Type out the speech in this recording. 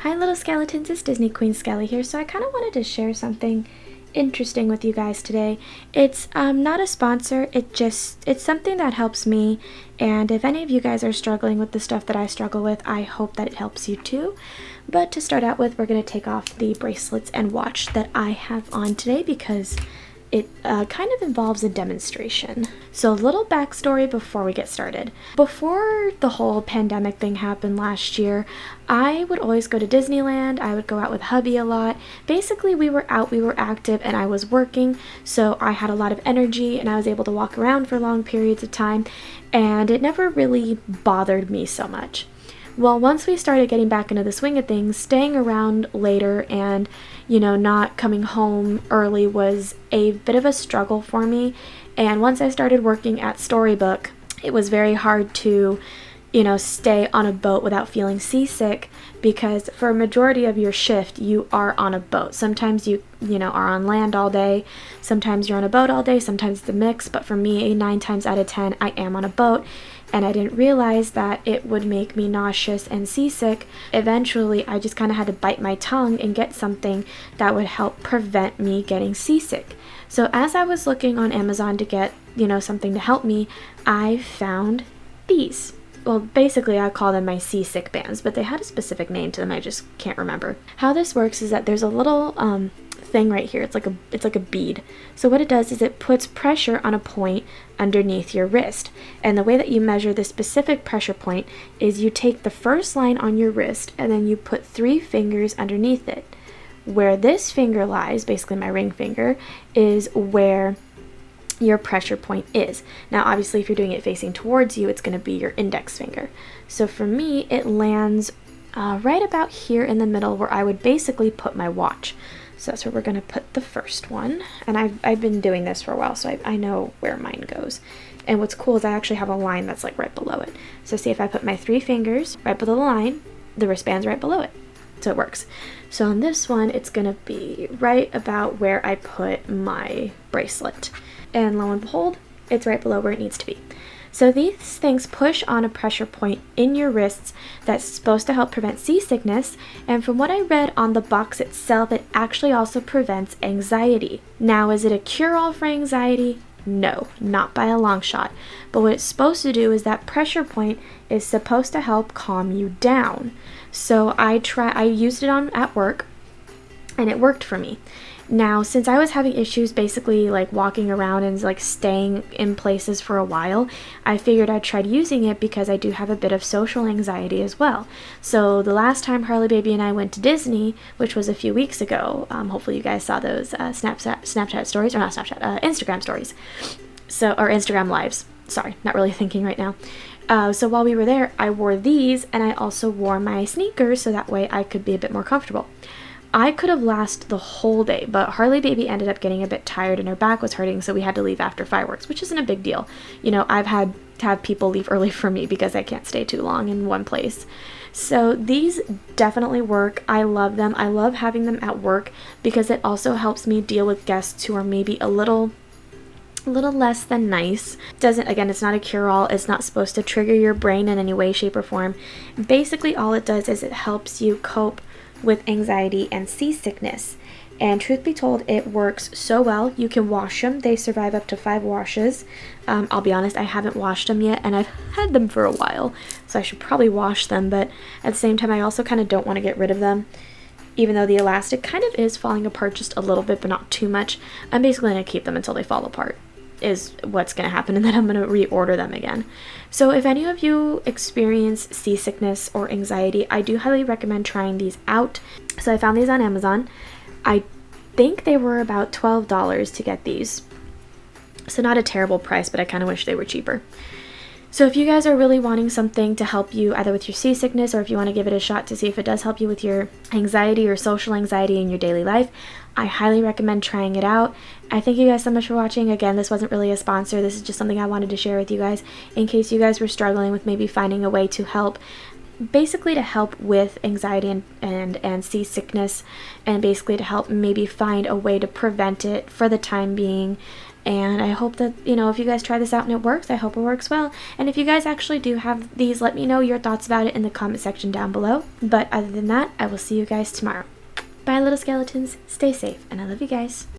Hi little skeletons, it's Disney Queen Skelly here. So I kind of wanted to share something interesting with you guys today. It's not a sponsor, it's something that helps me, and if any of you guys are struggling with the stuff that I struggle with, I hope that it helps you too. But to start out with, we're going to take off the bracelets and watch that I have on today because it kind of involves a demonstration. So a little backstory before we get started. Before the whole pandemic thing happened last year, I would always go to Disneyland. I would go out with hubby a lot. Basically, we were out, we were active, and I was working, so I had a lot of energy and I was able to walk around for long periods of time, and it never really bothered me so much. Well, once we started getting back into the swing of things, staying around later and, not coming home early was a bit of a struggle for me. And once I started working at Storybook, it was very hard to, stay on a boat without feeling seasick, because for a majority of your shift, you are on a boat. Sometimes you are on land all day. Sometimes you're on a boat all day. Sometimes it's a mix. But for me, 9 times out of 10, I am on a boat. And I didn't realize that it would make me nauseous and seasick. Eventually, I just kind of had to bite my tongue and get something that would help prevent me getting seasick. So as I was looking on Amazon to get, something to help me, I found these. Well, basically I call them my seasick bands, but they had a specific name to them. I just can't remember. How this works is that there's a little thing right here. It's like a bead. So what it does is it puts pressure on a point underneath your wrist. And the way that you measure this specific pressure point is you take the first line on your wrist and then you put 3 fingers underneath it. Where this finger lies, basically my ring finger, is where your pressure point is. Now obviously if you're doing it facing towards you, it's going to be your index finger. So for me it lands right about here in the middle where I would basically put my watch. So that's where we're going to put the first one. And I've been doing this for a while, so I know where mine goes. And what's cool is I actually have a line that's like right below it. So see, if I put my 3 fingers right below the line, the wristband's right below it. So it works. So on this one, it's going to be right about where I put my bracelet. And lo and behold, it's right below where it needs to be. So these things push on a pressure point in your wrists that's supposed to help prevent seasickness, and from what I read on the box itself, it actually also prevents anxiety. Now, is it a cure-all for anxiety? No, not by a long shot. But what it's supposed to do is that pressure point is supposed to help calm you down. So I used it on at work, and it worked for me. Now, since I was having issues basically like walking around and like staying in places for a while, I figured I'd tried using it because I do have a bit of social anxiety as well. So the last time Harley Baby and I went to Disney, which was a few weeks ago, hopefully you guys saw those Snapchat stories, or not Snapchat, Instagram stories. So, or Instagram lives. Sorry, not really thinking right now. So while we were there, I wore these and I also wore my sneakers so that way I could be a bit more comfortable. I could have lasted the whole day, but Harley Baby ended up getting a bit tired and her back was hurting, so we had to leave after fireworks, which isn't a big deal. I've had to have people leave early for me because I can't stay too long in one place. So these definitely work. I love them. I love having them at work because it also helps me deal with guests who are maybe a little less than nice. It's not a cure-all. It's not supposed to trigger your brain in any way, shape, or form. Basically, all it does is it helps you cope with anxiety and seasickness. And truth be told, it works so well. You can wash them. They survive up to 5 washes. I'll be honest, I haven't washed them yet, and I've had them for a while, so I should probably wash them, but at the same time, I also kind of don't want to get rid of them. Even though the elastic kind of is falling apart just a little bit, but not too much, I'm basically going to keep them until they fall apart, is what's going to happen, and then I'm going to reorder them again. So if any of you experience seasickness or anxiety, I do highly recommend trying these out. So I found these on Amazon. I think they were about $12 to get these. So not a terrible price, but I kind of wish they were cheaper. So if you guys are really wanting something to help you either with your seasickness, or if you want to give it a shot to see if it does help you with your anxiety or social anxiety in your daily life, I highly recommend trying it out. I thank you guys so much for watching. Again, this wasn't really a sponsor. This is just something I wanted to share with you guys in case you guys were struggling with maybe finding a way to help, basically to help with anxiety and seasickness, and basically to help maybe find a way to prevent it for the time being. And I hope that, if you guys try this out and it works, I hope it works well. And if you guys actually do have these, let me know your thoughts about it in the comment section down below. But other than that, I will see you guys tomorrow. Bye, little skeletons. Stay safe, and I love you guys.